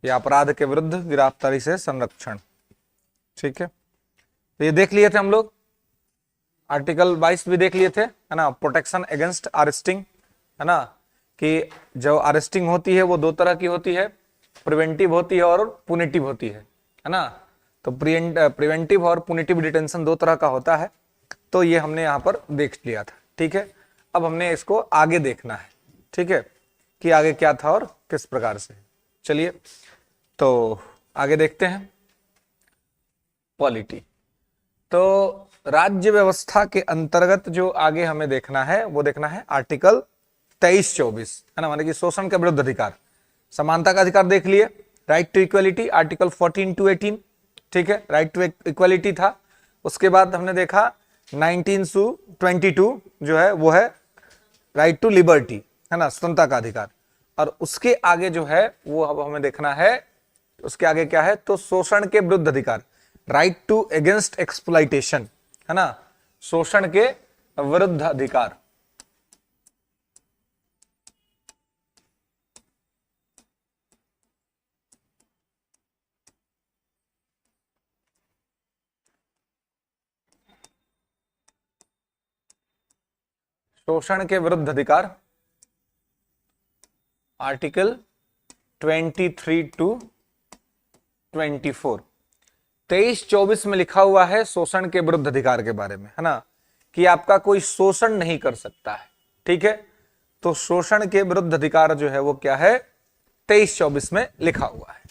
या अपराध के विरुद्ध गिरफ्तारी से संरक्षण। ठीक है, तो ये देख लिए थे हम लोग, आर्टिकल 22 भी देख लिए थे, है ना, प्रोटेक्शन अगेंस्ट अरेस्टिंग, है ना, कि जो अरेस्टिंग होती है वो दो तरह की होती है, प्रिवेंटिव होती है और पुनिटिव होती है ना। तो प्रिवेंटिव और पुनिटिव डिटेंशन दो तरह का होता है, तो ये हमने यहाँ पर देख लिया था। ठीक है, अब हमने इसको आगे देखना है, ठीक है, कि आगे क्या था और किस प्रकार से। चलिए तो आगे देखते हैं। पॉलिटी, तो राज्य व्यवस्था के अंतर्गत जो आगे हमें देखना है वो देखना है आर्टिकल 23-24, है ना, माने कि शोषण के विरुद्ध अधिकार, समानता का अधिकार देख लिए, राइट टू इक्वलिटी आर्टिकल 14-18, ठीक है, राइट टू इक्वलिटी था। उसके बाद हमने देखा 19 to 22 जो है वो है राइट टू लिबर्टी, है ना, स्वतंत्रता का अधिकार। और उसके आगे जो है वो अब हमें देखना है, उसके आगे क्या है, तो शोषण के विरुद्ध अधिकार, राइट टू अगेंस्ट एक्सप्लॉइटेशन, है ना, शोषण के विरुद्ध अधिकार। शोषण के विरुद्ध अधिकार आर्टिकल 23 to 24, 23-24 में लिखा हुआ है शोषण के विरुद्ध अधिकार के बारे में, है ना, कि आपका कोई शोषण नहीं कर सकता है। ठीक है, तो शोषण के विरुद्ध अधिकार जो है वो क्या है, 23-24 में लिखा हुआ है।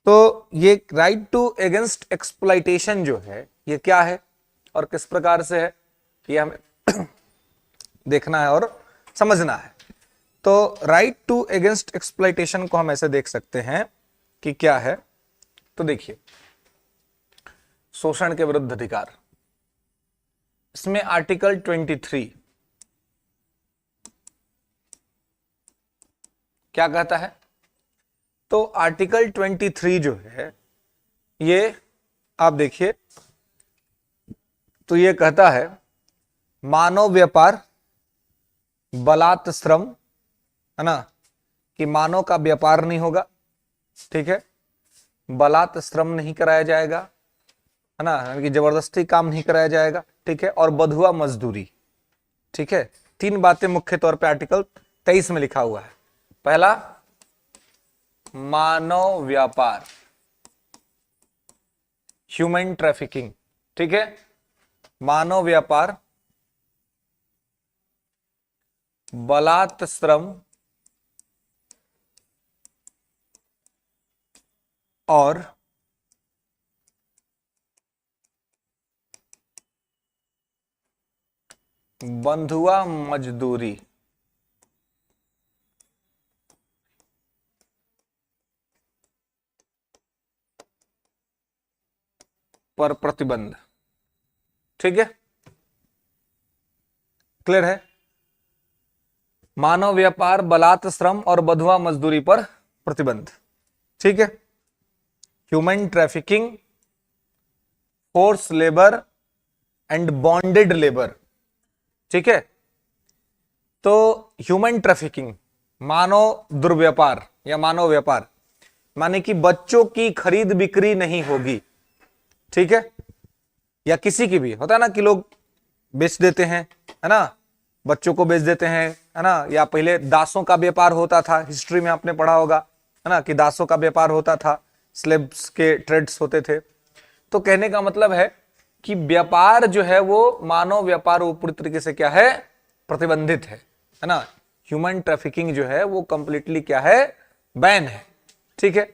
तो ये राइट टू अगेंस्ट एक्सप्लॉइटेशन जो है ये क्या है और किस प्रकार से है, ये हमें देखना है और समझना है। तो राइट टू अगेंस्ट एक्सप्लॉइटेशन को हम ऐसे देख सकते हैं कि क्या है, तो देखिए शोषण के विरुद्ध अधिकार, इसमें आर्टिकल 23 क्या कहता है, तो आर्टिकल 23 जो है ये आप देखिए, तो ये कहता है मानव व्यापार, बलात् श्रम, है ना, कि मानव का व्यापार नहीं होगा, ठीक है, बलात् श्रम नहीं कराया जाएगा, है ना, यानी कि जबरदस्ती काम नहीं कराया जाएगा, ठीक है, और बंधुआ मजदूरी। ठीक है, तीन बातें मुख्य तौर पे आर्टिकल 23 में लिखा हुआ है। पहला मानव व्यापार, ह्यूमन ट्रैफिकिंग, ठीक है, मानव व्यापार, बलात् श्रम और बंधुआ मजदूरी पर प्रतिबंध। ठीक है, क्लियर है, मानव व्यापार, बलात् श्रम और बंधुआ मजदूरी पर प्रतिबंध। ठीक है, human trafficking, force labour and bonded labour. ठीक है, तो ह्यूमन ट्रैफिकिंग मानव दुर्व्यापार या मानव व्यापार, माने कि बच्चों की खरीद बिक्री नहीं होगी। ठीक है, या किसी की भी होता है ना कि लोग बेच देते हैं, है ना, बच्चों को बेच देते हैं, है ना, या पहले दासों का व्यापार होता था, हिस्ट्री में आपने पढ़ा होगा, है ना, कि दासों का व्यापार होता था, स्लेव्स के ट्रेड्स होते थे। तो कहने का मतलब है कि व्यापार जो है वो मानव व्यापार वो पूरी तरीके से क्या है, प्रतिबंधित है ना, ह्यूमन ट्रैफिकिंग जो है वो कंप्लीटली क्या है, बैन है। ठीक है,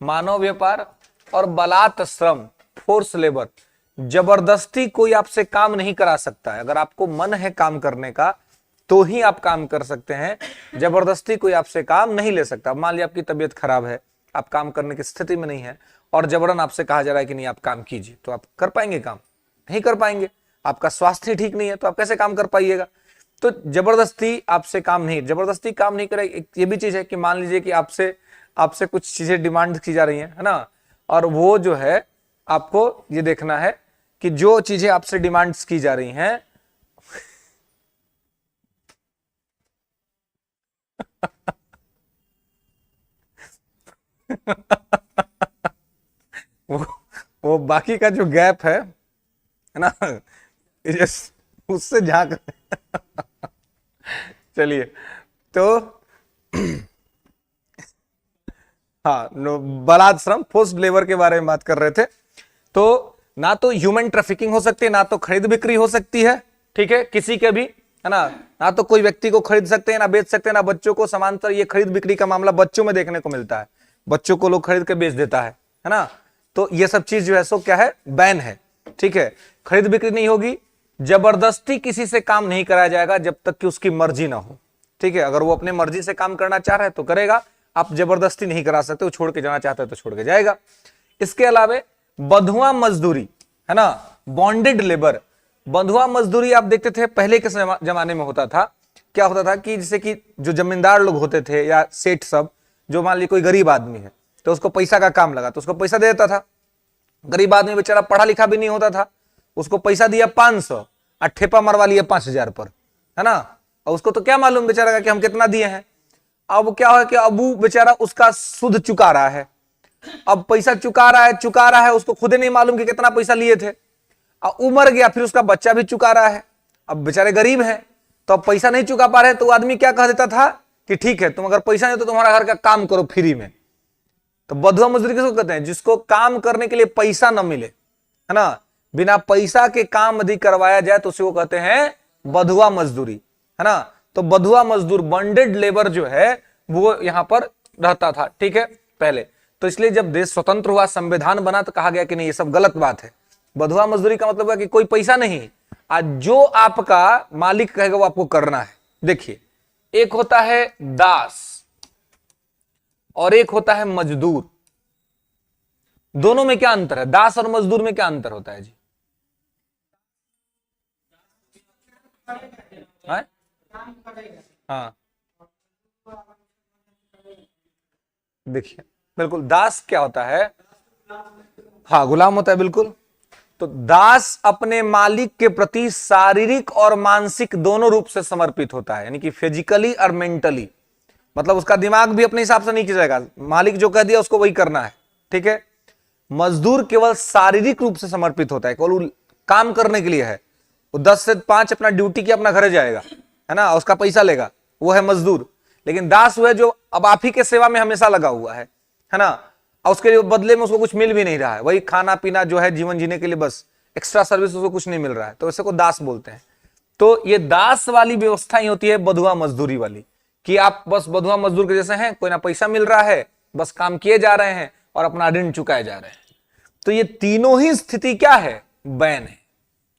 मानव व्यापार और बलात् श्रम, फोर्स लेबर, जबरदस्ती कोई आपसे काम नहीं करा सकता है, अगर आपको मन है काम करने का तो ही आप काम कर सकते हैं, जबरदस्ती कोई आपसे काम नहीं ले सकता। मान लिया आपकी तबीयत खराब है, आप काम करने की स्थिति में नहीं है और जबरन आपसे कहा जा रहा है कि नहीं आप काम कीजिए, तो आप कर पाएंगे काम? नहीं कर पाएंगे। आपका स्वास्थ्य ठीक नहीं है तो आप कैसे काम कर पाइएगा? तो जबरदस्ती आपसे काम नहीं, जबरदस्ती काम नहीं करे। ये भी चीज है कि मान लीजिए कि आपसे कुछ चीजें डिमांड की जा रही है ना, और वो जो है आपको ये देखना है कि जो चीजें आपसे डिमांड्स की जा रही हैं वो वो बाकी का जो गैप है ना, उससे झांक। चलिए, तो हाँ, बलात् श्रम, फोर्स्ड लेबर के बारे में बात कर रहे थे। तो ना तो ह्यूमन ट्रैफिकिंग हो सकती है, ना तो खरीद बिक्री हो सकती है, ठीक है, किसी के भी, है ना। ना तो कोई व्यक्ति को खरीद सकते हैं, ना बेच सकते हैं, ना बच्चों को। समांतर ये खरीद बिक्री का मामला बच्चों में देखने को मिलता है, बच्चों को लोग खरीद के बेच देता है ना। तो ये सब चीज जो है सो क्या है, बैन है, ठीक है। खरीद बिक्री नहीं होगी, जबरदस्ती किसी से काम नहीं कराया जाएगा जब तक कि उसकी मर्जी ना हो, ठीक है। अगर वो अपने मर्जी से काम करना चाह रहा है तो करेगा, आप जबरदस्ती नहीं करा सकते। वो छोड़ के जाना चाहता है तो छोड़ के जाएगा। इसके अलावा बंधुआ मजदूरी, है ना, बॉन्डेड लेबर। बंधुआ मजदूरी आप देखते थे पहले के जमाने में होता था। क्या होता था कि जैसे कि जो जमींदार लोग होते थे या सेठ सब, जो मान ली कोई गरीब आदमी है तो उसको पैसा का काम लगा तो उसको पैसा दे देता था। गरीब आदमी बेचारा पढ़ा लिखा भी नहीं होता था, उसको पैसा दिया 500 और ठेपा मरवा लिया 5000 पर, है ना। और उसको तो क्या मालूम बेचारा का कि हम कितना दिए हैं। अब क्या है कि अब वो बेचारा उसका सुध चुका रहा है, अब पैसा चुका रहा है, उसको खुद नहीं मालूम कि कितना पैसा लिए थे। अब वो मर गया, फिर उसका बच्चा भी चुका रहा है। अब बेचारे गरीब हैं तो अब पैसा नहीं चुका पा रहे, तो आदमी क्या कह देता था कि ठीक है, तुम अगर पैसा नहीं तो तुम्हारा घर का काम करो फ्री में। तो बंधुआ मजदूरी किसको कहते हैं? जिसको काम करने के लिए पैसा न मिले, है ना, बिना पैसा के काम यदि करवाया जाए तो उसी को कहते हैं बंधुआ मजदूरी, है ना। तो बंधुआ मजदूर, बॉन्डेड लेबर जो है वो यहां पर रहता था, ठीक है, पहले। तो इसलिए जब देश स्वतंत्र हुआ, संविधान बना, तो कहा गया कि नहीं, ये सब गलत बात है। बंधुआ मजदूरी का मतलब है कि कोई पैसा नहीं, आज जो आपका मालिक कहेगा वो आपको करना है। देखिए, एक होता है दास और एक होता है मजदूर। दोनों में क्या अंतर है? दास और मजदूर में क्या अंतर होता है जी? हाँ, हाँ, देखिए, बिल्कुल, दास क्या होता है? हाँ, गुलाम होता है, बिल्कुल। तो दास अपने मालिक के प्रति शारीरिक और मानसिक दोनों रूप से समर्पित होता है, यानी कि फिजिकली और मेंटली। मतलब उसका दिमाग भी अपने हिसाब से नहीं जाएगा, मालिक जो कह दिया उसको वही करना है, ठीक है। मजदूर केवल शारीरिक रूप से समर्पित होता है, केवल काम करने के लिए है। वो 10 से 5 अपना ड्यूटी किया, अपना घर जाएगा, है ना, उसका पैसा लेगा, वो है मजदूर। लेकिन दास वो है जो अब आप ही के सेवा में हमेशा लगा हुआ है ना, और उसके बदले में उसको कुछ मिल भी नहीं रहा है, वही खाना पीना जो है जीवन जीने के लिए, बस एक्स्ट्रा सर्विस उसको कुछ नहीं मिल रहा है, तो इसे को दास बोलते हैं। तो ये दास वाली व्यवस्था ही होती है बंधुआ मजदूरी वाली, कि आप बस बंधुआ मजदूर के जैसे हैं, कोई ना पैसा मिल रहा है, बस काम किए जा रहे हैं और अपना ऋण चुकाए जा रहे हैं। तो ये तीनों ही स्थिति क्या है? बैन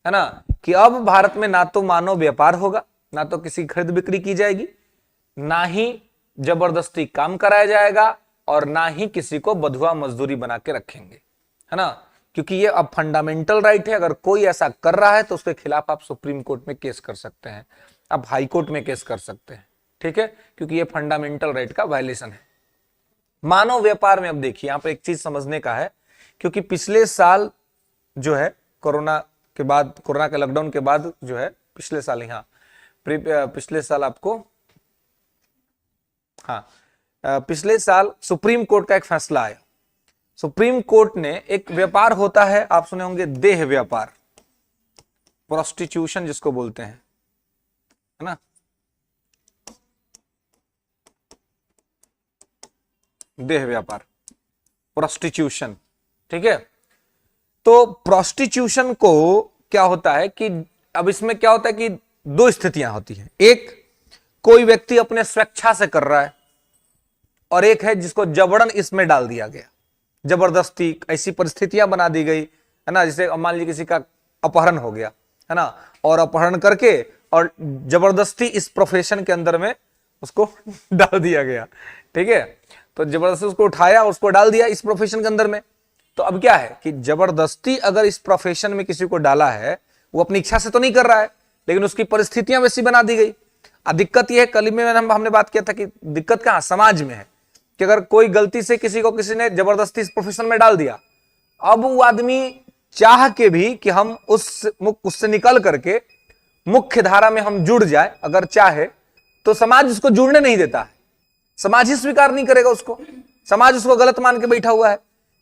है ना, कि अब भारत में ना तो मानव व्यापार होगा, ना तो किसी खरीद बिक्री की जाएगी, ना ही जबरदस्ती काम कराया जाएगा, और ना ही किसी को बंधुआ मजदूरी बना के रखेंगे, है ना। क्योंकि ये अब फंडामेंटल राइट है, अगर कोई ऐसा कर रहा है तो उसके खिलाफ आप सुप्रीम कोर्ट में केस कर सकते हैं, आप हाई कोर्ट में केस कर सकते हैं, ठीक है, क्योंकि ये फंडामेंटल राइट का वायलेशन है। मानव व्यापार में अब देखिए, यहां पर एक चीज समझने का है, क्योंकि पिछले साल जो है कोरोना के बाद, कोरोना के लॉकडाउन के बाद जो है, पिछले साल, यहाँ पिछले साल आपको, हाँ, पिछले साल सुप्रीम कोर्ट का एक फैसला आया। सुप्रीम कोर्ट ने, एक व्यापार होता है, आप सुने होंगे, देह व्यापार, प्रोस्टिट्यूशन जिसको बोलते हैं, है ना, देह व्यापार, प्रोस्टिट्यूशन, ठीक है। तो प्रोस्टिट्यूशन को क्या होता है कि अब इसमें क्या होता है कि दो स्थितियां होती हैं। एक, कोई व्यक्ति अपने स्वेच्छा से कर रहा है, और एक है जिसको जबरन इसमें डाल दिया गया, जबरदस्ती ऐसी परिस्थितियां बना दी गई, है ना। जैसे मान लीजिए किसी का अपहरण हो गया, है ना, और अपहरण करके और जबरदस्ती इस प्रोफेशन के अंदर में उसको डाल दिया गया, ठीक है। तो जबरदस्ती उसको उठाया, उसको डाल दिया इस प्रोफेशन के अंदर में। तो अब क्या है कि जबरदस्ती अगर इस प्रोफेशन में किसी को डाला है, वो अपनी इच्छा से तो नहीं कर रहा है, लेकिन उसकी परिस्थितियां वैसी बना दी गई। दिक्कत यह है, कल में हमने बात किया था कि दिक्कत कहां, समाज में है, कि अगर कोई गलती से किसी को किसी ने जबरदस्ती इस प्रोफेशन में डाल दिया, अब वो आदमी चाह के भी कि हम उससे निकल करके मुख्य धारा में हम जुड़ जाए, अगर चाहे तो समाज उसको जुड़ने नहीं देता है, समाज ही स्वीकार नहीं करेगा उसको, समाज उसको गलत मान के बैठा हुआ है,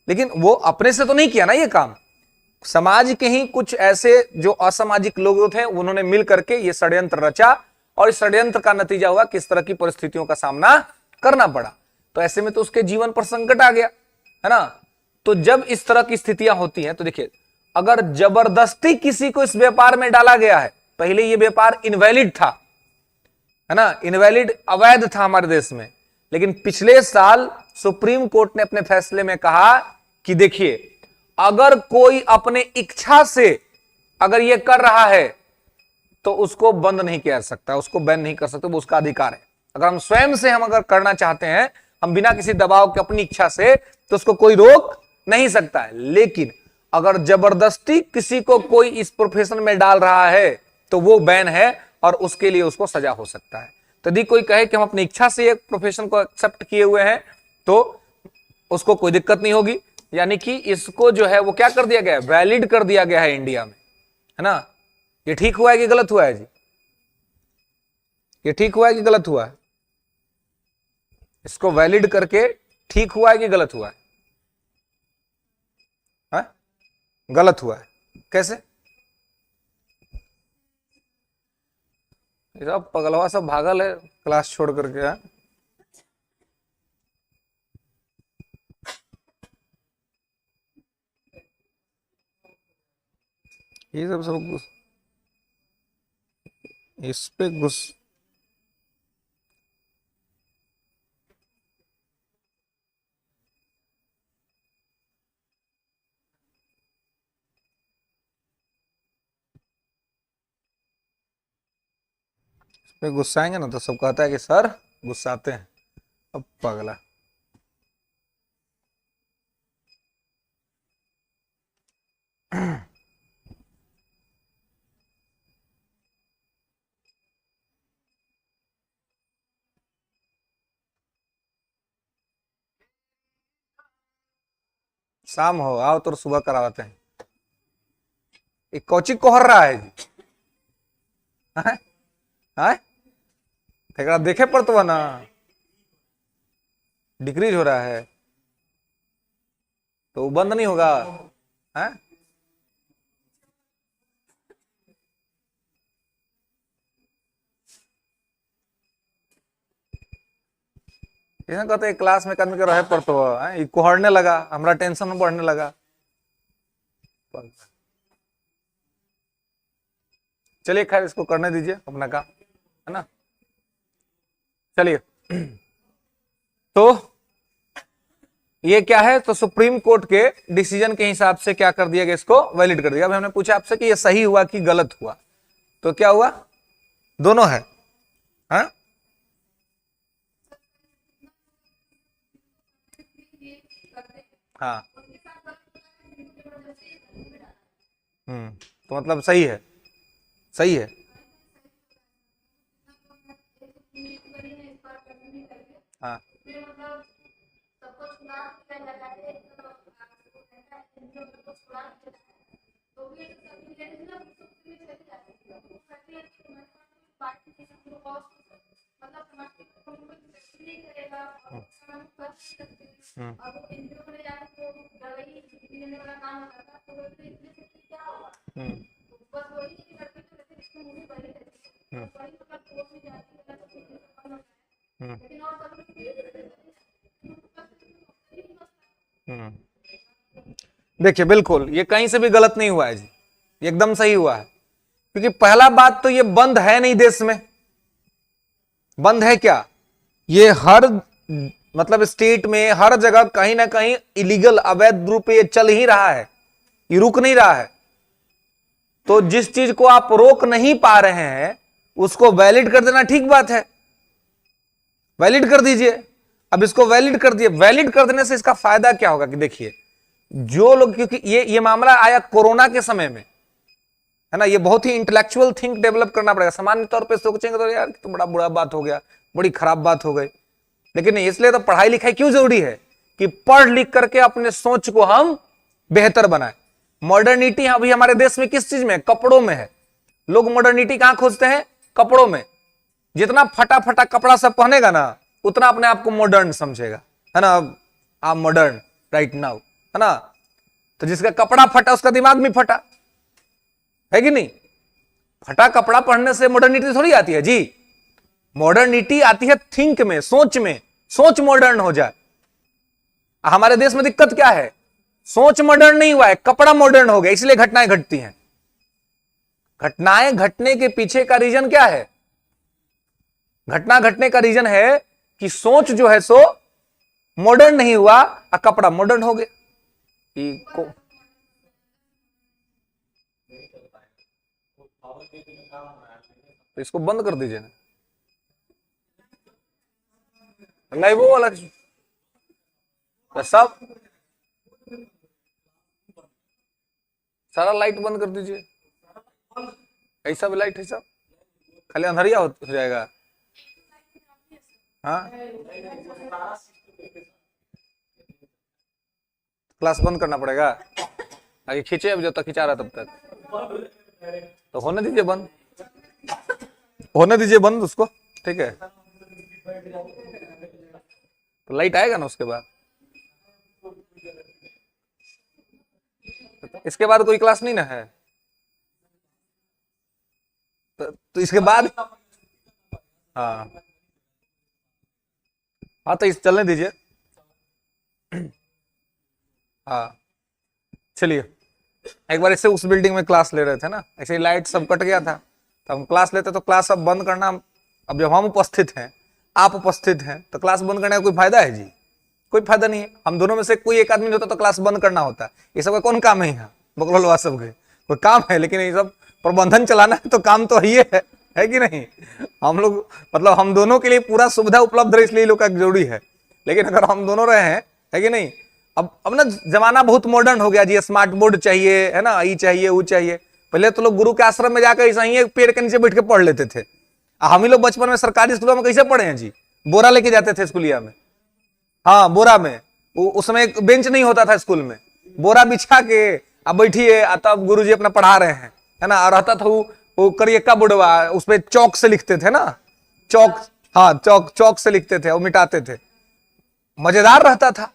लेकिन वो अपने से तो नहीं किया ना ये काम, समाज के ही कुछ ऐसे जो असामाजिक लोग थे उन्होंने मिल करके ये षड्यंत्र रचा, और इस षड्यंत्र का नतीजा हुआ किस तरह की परिस्थितियों का सामना करना पड़ा। तो ऐसे में तो उसके जीवन पर संकट आ गया, है ना। तो जब इस तरह की स्थितियां होती हैं तो देखिए, अगर जबरदस्ती किसी को इस व्यापार में डाला गया है, पहले ये व्यापार इनवैलिड था, है ना, इनवैलिड अवैध था हमारे देश में, लेकिन पिछले साल सुप्रीम कोर्ट ने अपने फैसले में कहा कि देखिए, अगर कोई अपने इच्छा से अगर ये कर रहा है तो उसको बंद नहीं किया जा सकता, उसको बैन नहीं कर सकते, वो उसका अधिकार है। अगर हम स्वयं से हम अगर करना चाहते हैं, हम बिना किसी दबाव के अपनी इच्छा से, तो उसको कोई रोक नहीं सकता है। लेकिन अगर जबरदस्ती किसी को कोई इस प्रोफेशन में डाल रहा है तो वो बैन है और उसके लिए उसको सजा हो सकता है। तो यदि कोई कहे कि हम अपनी इच्छा से एक प्रोफेशन को एक्सेप्ट किए हुए हैं तो उसको कोई दिक्कत नहीं होगी, यानी कि इसको जो है वो क्या कर दिया गया है, वैलिड कर दिया गया है इंडिया में, है ना। ये ठीक हुआ है कि गलत हुआ है जी? ये ठीक हुआ है कि गलत हुआ है? इसको वैलिड करके ठीक हुआ है कि गलत हुआ है? हा? गलत हुआ है। कैसे? ये सब पगलवा सब भागल है क्लास छोड़ करके। हा? ये सब इस पे घुस पे गुस्साएंगे ना तो सब कहता है कि सर गुस्साते हैं। अब पगला शाम हो आओ तो सुबह करवाते हैं। एक कोची कोहर रहा है जी, देखे पर तो ना डिक्रीज हो रहा है तो बंद नहीं होगा है? कहते क्लास में आदमी के रहे पर तो कोहरने लगा, हमारा टेंशन बढ़ने लगा। चलिए खैर इसको करने दीजिए अपना काम, है ना। चलिए तो ये क्या है, तो सुप्रीम कोर्ट के डिसीजन के हिसाब से क्या कर दिया गया, इसको वैलिड कर दिया। अब हमने पूछा आपसे कि ये सही हुआ कि गलत हुआ, तो क्या हुआ, दोनों है। हाँ हाँ तो मतलब सही है, सही है। हाँ देखिए बिल्कुल ये कहीं से भी गलत नहीं हुआ है जी, एकदम सही हुआ है। क्योंकि पहला बात तो ये बंद है नहीं देश में, बंद है क्या, ये हर मतलब स्टेट में हर जगह कहीं ना कहीं इलीगल अवैध रूप ये चल ही रहा है, ये रुक नहीं रहा है। तो जिस चीज को आप रोक नहीं पा रहे हैं उसको वैलिड कर देना ठीक बात है, वैलिड कर दीजिए। अब इसको वैलिड कर दिए, वैलिड कर देने से इसका फायदा क्या होगा कि देखिए जो लोग, क्योंकि ये मामला आया कोरोना के समय में, है ना, ये बहुत ही इंटेलेक्चुअल थिंक डेवलप करना पड़ेगा। सामान्य तौर पे सोचेंगे तो यार तो बड़ा बुरा बात हो गया, बड़ी खराब बात हो गई, लेकिन नहीं, इसलिए तो पढ़ाई लिखाई क्यों जरूरी है कि पढ़ लिख करके अपने सोच को हम बेहतर बनाए। मॉडर्निटी अभी हमारे देश में किस चीज में, कपड़ों में है। लोग मॉडर्निटी कहां खोजते हैं, कपड़ों में। जितना फटा फटा कपड़ा सब पहनेगा ना उतना अपने आप को मॉडर्न समझेगा, है ना। आर मॉडर्न राइट नाउ, है ना। तो जिसका कपड़ा फटा उसका दिमाग भी फटा, है कि नहीं। फटा कपड़ा पहनने से मॉडर्निटी थोड़ी आती है जी। मॉडर्निटी आती है थिंक में, सोच में, सोच मॉडर्न हो जाए। हमारे देश में दिक्कत क्या है, सोच मॉडर्न नहीं हुआ है, कपड़ा मॉडर्न हो गया, इसलिए घटनाएं घटती हैं। घटनाएं घटने के पीछे का रीजन क्या है, घटना घटने का रीजन है कि सोच जो है सो मॉडर्न नहीं हुआ और कपड़ा मॉडर्न हो गया। तो इसको बंद कर दीजिए ना, नहीं वो वाला सब सारा लाइट बंद कर दीजिए, ऐसा भी लाइट है सब, खाली अंधेरिया हो जाएगा। हाँ क्लास बंद करना पड़ेगा, आगे खींचे अब जब तक खिंचा रहा तब तक, तो होने दीजिए बंद, होने दीजिए बंद उसको, ठीक है। तो लाइट आएगा ना उसके बाद, इसके बाद कोई क्लास नहीं ना है, तो इसके बाद हाँ हाँ तो इस चलने दीजिए। हाँ चलिए, एक बार इससे उस बिल्डिंग में क्लास ले रहे थे ना, ऐसे ही लाइट सब कट गया था, तो हम क्लास लेते तो क्लास अब बंद करना, अब जब हम उपस्थित हैं, आप उपस्थित हैं, तो क्लास बंद करने का कोई फायदा है जी, कोई फायदा नहीं है। हम दोनों में से कोई एक आदमी नहीं होता तो क्लास बंद करना होता, ये सब का कौन काम है यहाँ बकलोलवा सब के, कोई काम है, लेकिन ये सब प्रबंधन चलाना है तो काम तो ये है कि नहीं। हम लोग मतलब हम दोनों के लिए पूरा सुविधा उपलब्ध है, इसलिए लोग का जरूरी है, लेकिन अगर हम दोनों रहे हैं, है कि नहीं। अब ना जमाना बहुत मॉडर्न हो गया जी, स्मार्ट बोर्ड चाहिए, है ना, ये चाहिए वो चाहिए। पहले तो लोग गुरु के आश्रम में जाकर ऐसा ही पेड़ के नीचे बैठ के पढ़ लेते थे। हम ही लोग बचपन में सरकारी स्कूलों में कैसे पढ़े हैं जी, बोरा लेके जाते थे स्कूलिया में, हाँ बोरा में, उसमें एक बेंच नहीं होता था स्कूल में, बोरा बिछा के अब बैठिए, तब गुरुजी अपना पढ़ा रहे हैं, है ना। और रहता था वो करियक्का बुढ़वा, उसपे चौक से लिखते थे ना, चौक, हाँ चौक से लिखते थे और मिटाते थे, मजेदार रहता था,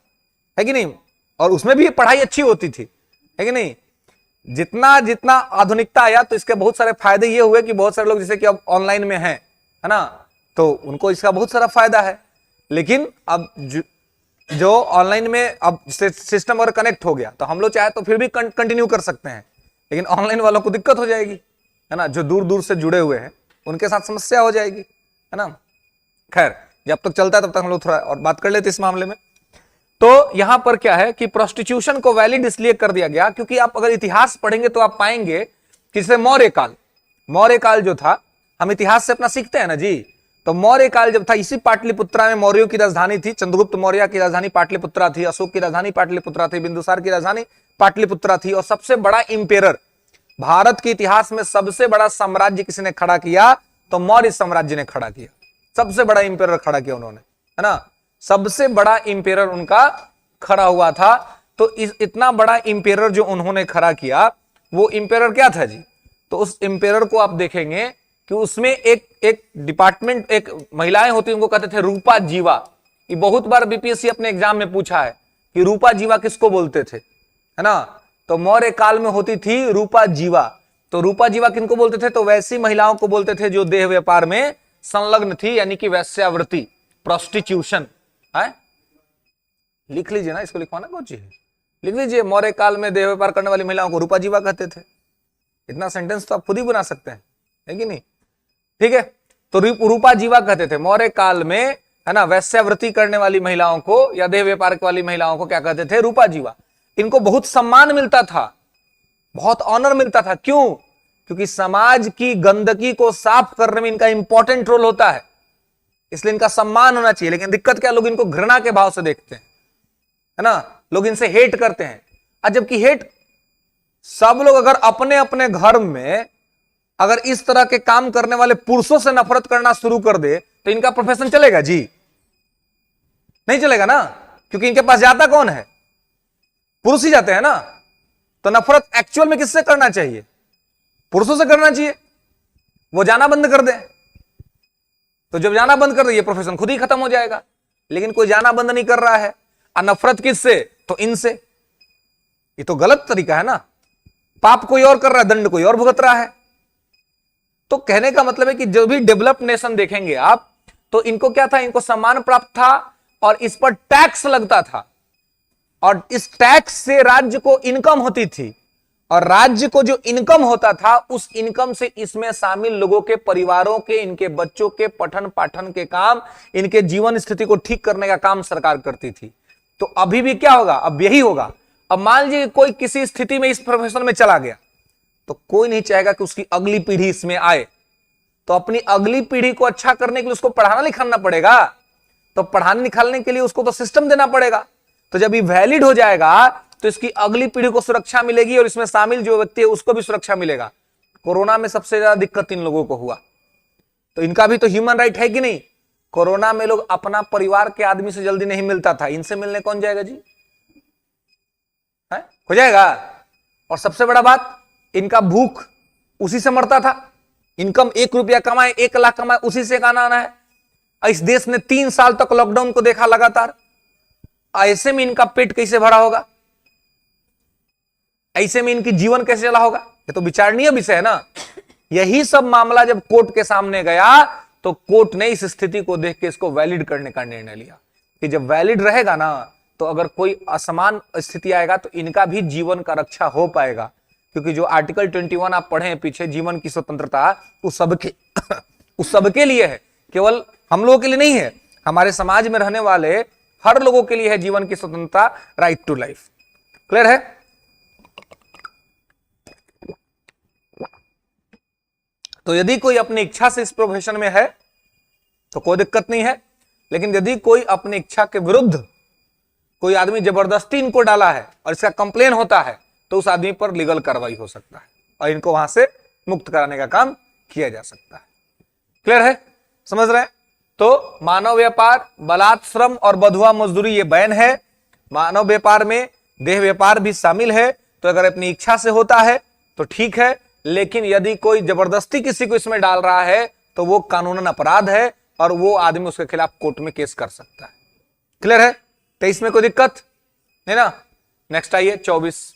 है कि नहीं। और उसमें भी पढ़ाई अच्छी होती थी, है कि नहीं। जितना जितना आधुनिकता आया तो इसके बहुत सारे फायदे ये हुए कि बहुत सारे लोग जैसे कि अब ऑनलाइन में हैं, है ना, तो उनको इसका बहुत सारा फायदा है। लेकिन अब जो ऑनलाइन में अब सिस्टम और कनेक्ट हो गया तो हम लोग चाहे तो फिर भी कंटिन्यू कर सकते हैं, लेकिन ऑनलाइन वालों को दिक्कत हो जाएगी, है ना, जो दूर दूर से जुड़े हुए हैं उनके साथ समस्या हो जाएगी, है ना। खैर जब तक चलता है तब तक हम लोग थोड़ा और बात कर लेते इस मामले में। तो यहां पर क्या है कि प्रोस्टिट्यूशन को वैलिड इसलिए कर दिया गया क्योंकि आप अगर इतिहास पढ़ेंगे तो आप पाएंगे कि जैसे मौर्य काल जो था, हम इतिहास से अपना सीखते हैं ना जी, तो मौर्य काल जब था, इसी पाटलिपुत्रा में मौर्यों की राजधानी थी, चंद्रगुप्त मौर्य की राजधानी पाटलिपुत्रा थी, अशोक की राजधानी पाटलिपुत्रा थी, बिंदुसार की राजधानी पाटलिपुत्रा थी। और सबसे बड़ा इंपेरर, भारत के इतिहास में सबसे बड़ा साम्राज्य किसने खड़ा किया, तो मौर्य साम्राज्य ने खड़ा किया, सबसे बड़ा इंपेरर खड़ा किया उन्होंने, है ना, सबसे बड़ा इंपेरर उनका खड़ा हुआ था। तो इतना बड़ा इंपेरर जो उन्होंने खड़ा किया, वो इंपेरर क्या था जी, तो उस इंपेरर को आप देखेंगे कि उसमें एक डिपार्टमेंट, एक महिलाएं होती उनको कहते थे रूपा जीवा। ये बहुत बार बीपीएससी अपने एग्जाम में पूछा है कि रूपा जीवा किसको बोलते थे, है ना, तो मौर्य काल में होती थी रूपा जीवा। तो रूपा जीवा किनको बोलते थे, तो वैसी महिलाओं को बोलते थे जो देह व्यापार में संलग्न थी, यानी कि वैश्यावृत्ति, प्रोस्टिट्यूशन है। लिख लीजिए ना, इसको लिखवाना कौन चीज है, लिख लीजिए, मौर्य काल में देह व्यापार करने वाली महिलाओं को रूपा जीवा कहते थे। इतना सेंटेंस तो आप खुद ही बना सकते हैं, है कि नहीं, ठीक है। तो रूपा जीवा कहते थे मौर्य काल में, है ना, वैश्यावृत्ति करने वाली महिलाओं को या देह व्यापार वाली महिलाओं को क्या कहते थे, रूपा जीवा। इनको बहुत सम्मान मिलता था, बहुत ऑनर मिलता था। क्यों? क्योंकि समाज की गंदगी को साफ करने में इनका इंपॉर्टेंट रोल होता है, इसलिए इनका सम्मान होना चाहिए। लेकिन दिक्कत क्या, लोग इनको घृणा के भाव से देखते हैं, है ना, लोग इनसे हेट करते हैं। और जबकि हेट, सब लोग अगर अपने अपने घर में अगर इस तरह के काम करने वाले पुरुषों से नफरत करना शुरू कर दे तो इनका प्रोफेशन चलेगा जी, नहीं चलेगा ना, क्योंकि इनके पास जाता कौन है, पुरुष ही जाते हैं ना। तो नफरत एक्चुअल में किससे करना चाहिए, पुरुषों से करना चाहिए। वो जाना बंद कर दे, तो जब जाना बंद कर दे ये प्रोफेशन खुद ही खत्म हो जाएगा। लेकिन कोई जाना बंद नहीं कर रहा है। और नफरत किससे? तो इनसे। ये तो गलत तरीका है ना, पाप कोई और कर रहा है, दंड कोई और भुगत रहा है। तो कहने का मतलब है कि जो भी डेवलप नेशन देखेंगे आप, तो इनको क्या था, इनको सम्मान प्राप्त था और इस पर टैक्स लगता था, और इस टैक्स से राज्य को इनकम होती थी, और राज्य को जो इनकम होता था उस इनकम से इसमें शामिल लोगों के परिवारों के, इनके बच्चों के पठन पाठन के काम, इनके जीवन स्थिति को ठीक करने का काम सरकार करती थी। तो अभी भी क्या होगा, अब यही होगा। अब मान लीजिए कोई किसी स्थिति में इस प्रोफेशन में चला गया, तो कोई नहीं चाहेगा कि उसकी अगली पीढ़ी इसमें आए। तो अपनी अगली पीढ़ी को अच्छा करने के लिए उसको पढ़ाना लिखाना पड़ेगा, तो पढ़ाने लिखाने के लिए उसको तो सिस्टम देना पड़ेगा। तो जब ये वैलिड हो जाएगा तो इसकी अगली पीढ़ी को सुरक्षा मिलेगी और इसमें शामिल जो व्यक्ति है उसको भी सुरक्षा मिलेगा। कोरोना में सबसे ज्यादा दिक्कत इन लोगों को हुआ, तो इनका भी तो ह्यूमन राइट है कि नहीं। कोरोना में लोग अपना परिवार के आदमी से जल्दी नहीं मिलता था, इनसे मिलने कौन जाएगा जी, है? हो जाएगा। और सबसे बड़ा बात, इनका भूख उसी से मरता था। इनकम 1 रुपया कमाए, 1 लाख कमाए, उसी से खाना आना है। इस देश ने 3 साल तक लॉकडाउन को देखा लगातार, ऐसे में इनका पेट कैसे भरा होगा, ऐसे में इनकी जीवन कैसे चला होगा, ये तो विचारणीय विषय है ना। यही सब मामला जब कोर्ट के सामने गया तो कोर्ट ने इस स्थिति को देख के इसको वैलिड करने का निर्णय लिया कि जब वैलिड रहेगा ना, तो अगर कोई असमान स्थिति आएगा तो इनका भी जीवन का रक्षा हो पाएगा। क्योंकि जो आर्टिकल 21 आप पढ़े हैं पीछे, जीवन की स्वतंत्रता, उस सबके उस सबके लिए है, केवल हम लोगों के लिए नहीं है। हमारे समाज में रहने वाले हर लोगों के लिए है जीवन की स्वतंत्रता, राइट टू लाइफ। क्लियर है? तो यदि कोई अपनी इच्छा से इस प्रोफेशन में है तो कोई दिक्कत नहीं है, लेकिन यदि कोई अपनी इच्छा के विरुद्ध कोई आदमी जबरदस्ती इनको डाला है और इसका कंप्लेन होता है, तो उस आदमी पर लीगल कार्रवाई हो सकता है और इनको वहां से मुक्त कराने का काम किया जा सकता है। क्लियर है? समझ रहे हैं? तो मानव व्यापार, बलात् श्रम और बंधुआ मजदूरी ये बैन है। मानव व्यापार में देह व्यापार भी शामिल है। तो अगर अपनी इच्छा से होता है तो ठीक है, लेकिन यदि कोई जबरदस्ती किसी को इसमें डाल रहा है तो वो कानूनन अपराध है और वो आदमी उसके खिलाफ कोर्ट में केस कर सकता है। क्लियर है? 23 में कोई दिक्कत है ना? नेक्स्ट आइए 24।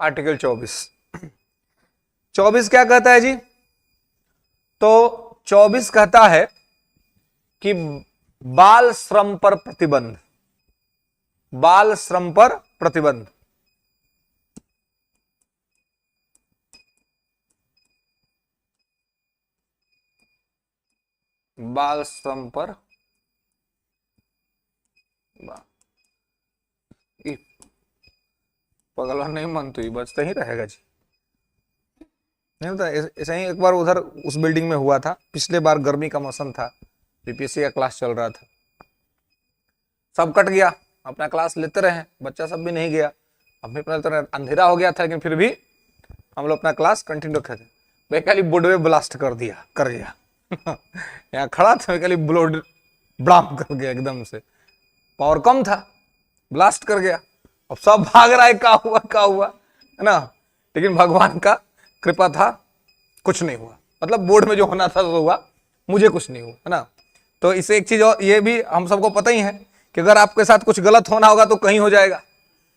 आर्टिकल 24 क्या कहता है जी? तो 24 कहता है कि बाल श्रम पर प्रतिबंध, बाल श्रम पर प्रतिबंध। बाल श्रम पर पगला नहीं मन तो ही बचता ही रहेगा जी। नहीं होता ऐसा ही? एक बार उधर उस बिल्डिंग में हुआ था, पिछले बार गर्मी का मौसम था, बीपीएससी का क्लास चल रहा था, सब कट गया, अपना क्लास लेते रहे, बच्चा सब भी नहीं गया। अब भी अपना अंधेरा हो गया था, लेकिन फिर भी हम लोग अपना क्लास कंटिन्यू रखे थे। वैकाली बोर्डवे ब्लास्ट कर दिया, कर गया यहाँ खड़ा था, वैकाली ब्लोड ब्लाम कर गया, एकदम से पावर कम था, ब्लास्ट कर गया। अब सब भाग रहा है, क्या हुआ है ना। लेकिन भगवान का कृपा था, कुछ नहीं हुआ। मतलब बोर्ड में जो होना था तो हुआ, मुझे कुछ नहीं हुआ, है ना। तो इसे एक चीज और, ये भी हम सबको पता ही है कि अगर आपके साथ कुछ गलत होना होगा तो कहीं हो जाएगा,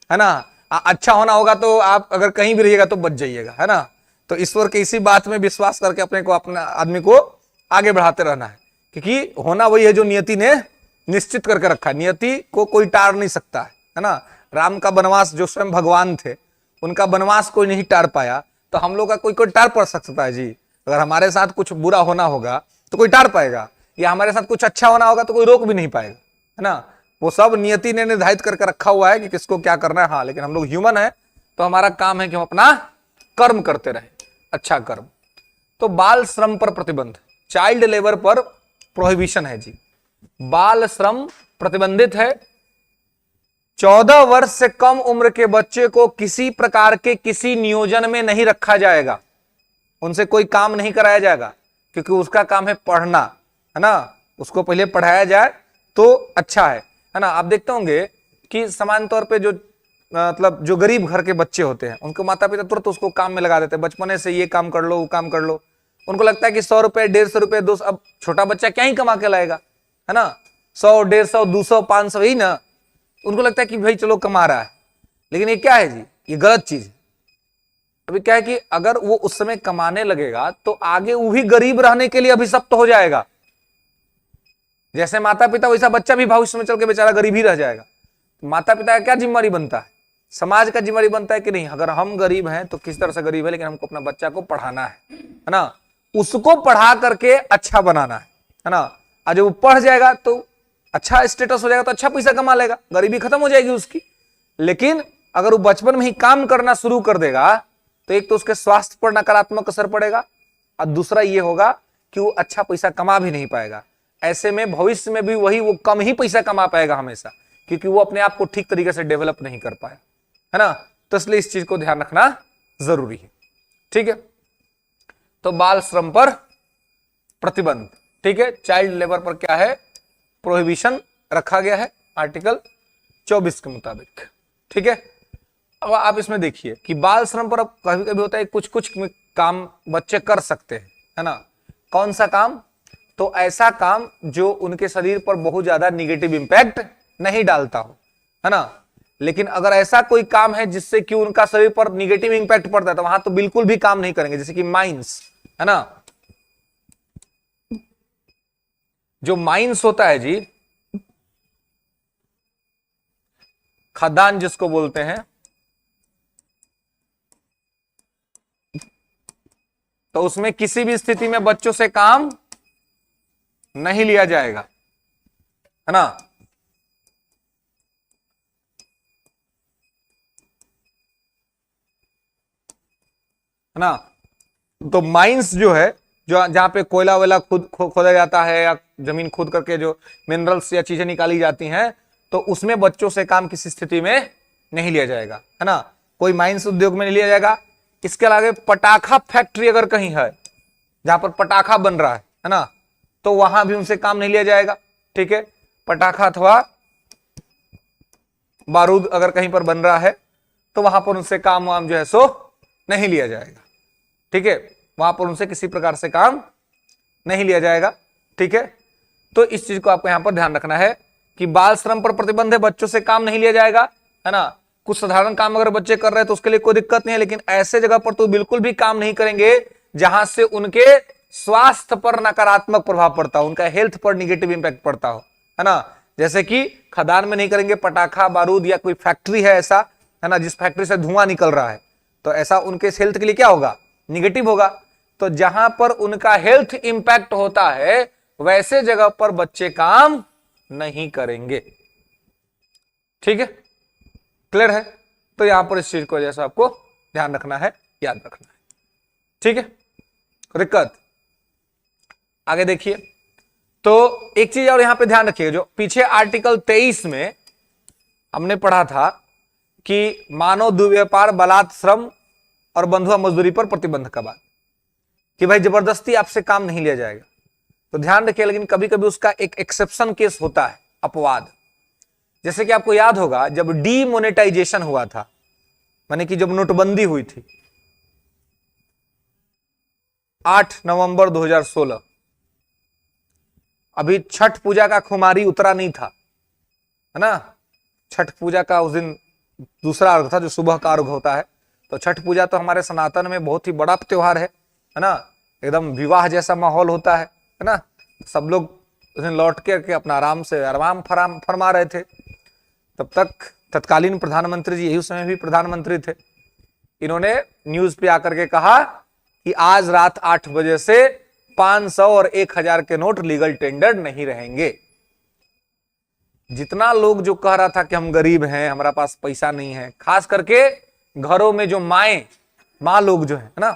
है ना। अच्छा होना होगा तो आप अगर कहीं भी रहिएगा तो बच जाइएगा, है ना। तो ईश्वर के इसी बात में विश्वास करके अपने को, अपना आदमी को आगे बढ़ाते रहना है, क्योंकि होना वही है जो नियति ने निश्चित करके रखा है। नियति को कोई टार नहीं सकता है ना। राम का वनवास, जो स्वयं भगवान थे, उनका वनवास कोई नहीं टार पाया, तो हम लोग का कोई टार पड़ सकता है जी। अगर हमारे साथ कुछ बुरा होना होगा तो कोई टार पाएगा, या हमारे साथ कुछ अच्छा होना होगा तो कोई रोक भी नहीं पाएगा, है ना। वो सब नियति ने निर्धारित करके रखा हुआ है कि किसको क्या करना है। हाँ, लेकिन हम लोग ह्यूमन है, तो हमारा काम है कि हम अपना कर्म करते रहे, अच्छा कर्म। तो बाल श्रम पर प्रतिबंध, चाइल्ड लेबर पर प्रोहिबिशन है जी। बाल श्रम प्रतिबंधित है। 14 वर्ष से कम उम्र के बच्चे को किसी प्रकार के किसी नियोजन में नहीं रखा जाएगा, उनसे कोई काम नहीं कराया जाएगा, क्योंकि उसका काम है पढ़ना, है ना। उसको पहले पढ़ाया जाए, तो अच्छा है ना। आप देखते होंगे कि समान तौर पे जो मतलब जो गरीब घर के बच्चे होते हैं उनको माता पिता तुरंत उसको काम में लगा देते हैं, बचपने से ये काम कर लो वो काम कर लो। उनको लगता है कि 100 रुपए 150 रुपए 200, अब छोटा बच्चा क्या ही कमा के लाएगा, है ना, 100 150 200 500 ही ना, उनको लगता है कि भाई चलो कमा रहा है। लेकिन ये क्या है जी, ये गलत चीज है। अभी क्या है कि अगर वो उस समय कमाने लगेगा तो आगे वो भी गरीब रहने के लिए अभिशप्त हो जाएगा। जैसे माता पिता वैसा बच्चा भी भविष्य में चल के बेचारा गरीब ही रह जाएगा। माता पिता का क्या जिम्मेदारी बनता है, समाज का जिम्मेदारी बनता है कि नहीं, अगर हम गरीब हैं तो किस तरह से गरीब है, लेकिन हमको अपना बच्चा को पढ़ाना है ना, उसको पढ़ा करके अच्छा बनाना है ना। और जब वो पढ़ जाएगा तो अच्छा स्टेटस हो जाएगा, तो अच्छा पैसा कमा लेगा, गरीबी खत्म हो जाएगी उसकी। लेकिन अगर वो बचपन में ही काम करना शुरू कर देगा तो एक तो उसके स्वास्थ्य पर नकारात्मक असर पड़ेगा, और दूसरा ये होगा कि वो अच्छा पैसा कमा भी नहीं पाएगा। ऐसे में भविष्य में भी वही वो कम ही पैसा कमा पाएगा हमेशा, क्योंकि वो अपने आप को ठीक तरीके से डेवलप नहीं कर पाया, है ना। तो इसलिए इस चीज को ध्यान रखना जरूरी है, ठीक है। तो बाल श्रम पर प्रतिबंध, ठीक है, चाइल्ड लेबर पर क्या है, प्रोहिबिशन रखा गया है आर्टिकल 24 के मुताबिक, ठीक है। अब आप इसमें देखिए कि बाल श्रम पर अब कभी कभी होता है कुछ कुछ काम बच्चे कर सकते हैं, है ना। कौन सा काम, तो ऐसा काम जो उनके शरीर पर बहुत ज्यादा निगेटिव इंपैक्ट नहीं डालता हो, है ना। लेकिन अगर ऐसा कोई काम है जिससे कि उनका शरीर पर निगेटिव इंपैक्ट पड़ता है तो वहां तो बिल्कुल भी काम नहीं करेंगे। जैसे कि माइंस, है ना, जो माइंस होता है जी, खदान जिसको बोलते हैं, तो उसमें किसी भी स्थिति में बच्चों से काम नहीं लिया जाएगा, है ना। है ना, तो माइंस जो है, जो जहां पे कोयला वेला खुद खोदा जाता है या जमीन खोद करके जो मिनरल्स या चीजें निकाली जाती हैं, तो उसमें बच्चों से काम किसी स्थिति में नहीं लिया जाएगा, है ना। कोई माइंस उद्योग में नहीं लिया जाएगा। इसके अलावा पटाखा फैक्ट्री अगर कहीं है जहां पर पटाखा बन रहा है ना, तो वहां भी उनसे काम नहीं लिया जाएगा, ठीक है। पटाखा अथवा बारूद अगर कहीं पर बन रहा है तो वहां पर उनसे काम वाम जो है सो नहीं लिया जाएगा, ठीक है। वहां पर उनसे किसी प्रकार से काम नहीं लिया जाएगा, ठीक है। तो इस चीज को आपको यहां पर ध्यान रखना है कि बाल श्रम पर प्रतिबंध है, बच्चों से काम नहीं लिया जाएगा, है ना। कुछ साधारण काम अगर बच्चे कर रहे हैं तो उसके लिए कोई दिक्कत नहीं है, लेकिन ऐसे जगह पर तो बिल्कुल भी काम नहीं करेंगे जहां से उनके स्वास्थ्य पर नकारात्मक प्रभाव पड़ता हो, उनका हेल्थ पर निगेटिव इंपैक्ट पड़ता हो, है ना। जैसे कि खदान में नहीं करेंगे, पटाखा बारूद या कोई फैक्ट्री है ऐसा, है ना, जिस फैक्ट्री से धुआं निकल रहा है, तो ऐसा उनके हेल्थ के लिए क्या होगा, निगेटिव होगा। तो जहां पर उनका हेल्थ इंपैक्ट होता है वैसे जगह पर बच्चे काम नहीं करेंगे, ठीक है, क्लियर है। तो यहां पर इस चीज को जैसा आपको ध्यान रखना है, याद रखना है, ठीक है। दिक्कत आगे देखिए, तो एक चीज और यहां पे ध्यान रखिएगा, जो पीछे आर्टिकल 23 में हमने पढ़ा था कि मानव दुर्व्यापार, बलात् श्रम और बंधुआ मजदूरी पर प्रतिबंध का बात, कि भाई जबरदस्ती आपसे काम नहीं लिया जाएगा, तो ध्यान रखिए। लेकिन कभी कभी उसका एक एक्सेप्शन केस होता है, अपवाद। जैसे कि आपको याद होगा जब डीमोनेटाइजेशन हुआ था, माने कि जब नोटबंदी हुई थी 8 नवंबर 2016, अभी छठ पूजा का खुमारी उतरा नहीं था, है ना। छठ पूजा का उस दिन दूसरा अर्घ था जो सुबह का अर्घ होता है। तो छठ पूजा तो हमारे सनातन में बहुत ही बड़ा त्योहार है ना, एकदम विवाह जैसा माहौल होता है ना। सब लोग उस दिन लौट के अपना आराम से आराम फरमा रहे थे। तब तक तत्कालीन प्रधानमंत्री जी, यही उस समय भी प्रधानमंत्री थे, इन्होंने न्यूज पे आकर के कहा कि आज रात 8 बजे से 500 और 1000 के नोट लीगल टेंडर नहीं रहेंगे। जितना लोग जो कह रहा था कि हम गरीब हैं, हमारा पास पैसा नहीं है, खास करके घरों में जो माँ लोग जो है ना,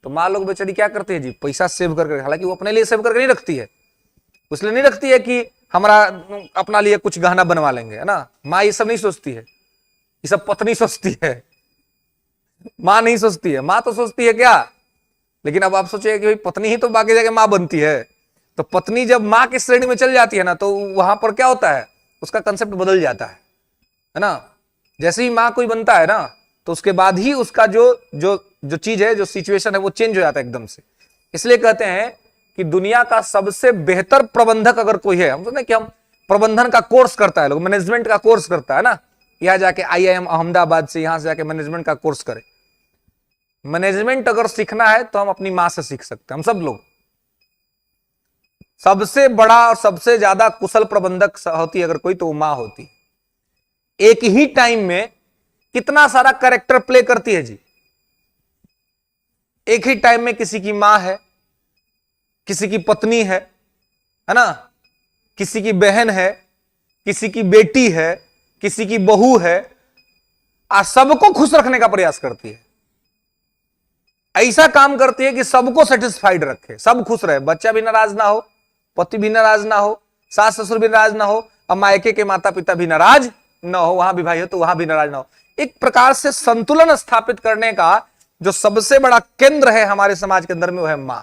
तो माँ लोग बेचारी क्या करती है जी, पैसा सेव करके, हालांकि वो अपने लिए सेव करके नहीं रखती है, इसलिए नहीं रखती है कि हमारा अपना लिए कुछ गहना बनवा लेंगे, है ना। माँ ये सब नहीं सोचती है, ये सब पत्नी सोचती है, माँ नहीं सोचती है। माँ तो सोचती है क्या, लेकिन अब आप सोचिए कि भाई पत्नी ही तो बाकी जगह माँ बनती है, तो पत्नी जब मां की श्रेणी में चल जाती है ना, तो वहां पर क्या होता है, उसका कंसेप्ट बदल जाता है ना। जैसे ही मां कोई बनता है ना, तो उसके बाद ही उसका जो जो जो चीज है, जो सिचुएशन है, वो चेंज हो जाता है एकदम से। इसलिए कहते हैं कि दुनिया का सबसे बेहतर प्रबंधक अगर कोई है, हम समझते कि हम प्रबंधन का कोर्स करता है, लोग मैनेजमेंट का कोर्स करता है ना, यहां जाके IIM अहमदाबाद से यहां से जाके मैनेजमेंट का कोर्स करे। मैनेजमेंट अगर सीखना है तो हम अपनी मां से सीख सकते हैं, हम सब लोग। सबसे बड़ा और सबसे ज्यादा कुशल प्रबंधक होती अगर कोई, तो वो मां होती। एक ही टाइम में कितना सारा कैरेक्टर प्ले करती है जी। एक ही टाइम में किसी की मां है, किसी की पत्नी है ना, किसी की बहन है, किसी की बेटी है, किसी की बहू है, और सबको खुश रखने का प्रयास करती है। ऐसा काम करती है कि सबको सेटिस्फाइड रखे, सब खुश रहे, बच्चा भी नाराज ना हो, पति भी नाराज ना हो, सास ससुर भी नाराज ना हो, और मायके के माता पिता भी नाराज ना हो, वहां भी भाई हो तो वहां भी नाराज ना हो। एक प्रकार से संतुलन स्थापित करने का जो सबसे बड़ा केंद्र है हमारे समाज के अंदर में, वो है मां।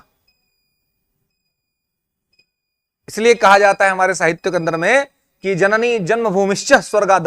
इसलिए कहा जाता है हमारे साहित्य के अंदर में कि जननी जन्मभूमिश्च स्वर्गाद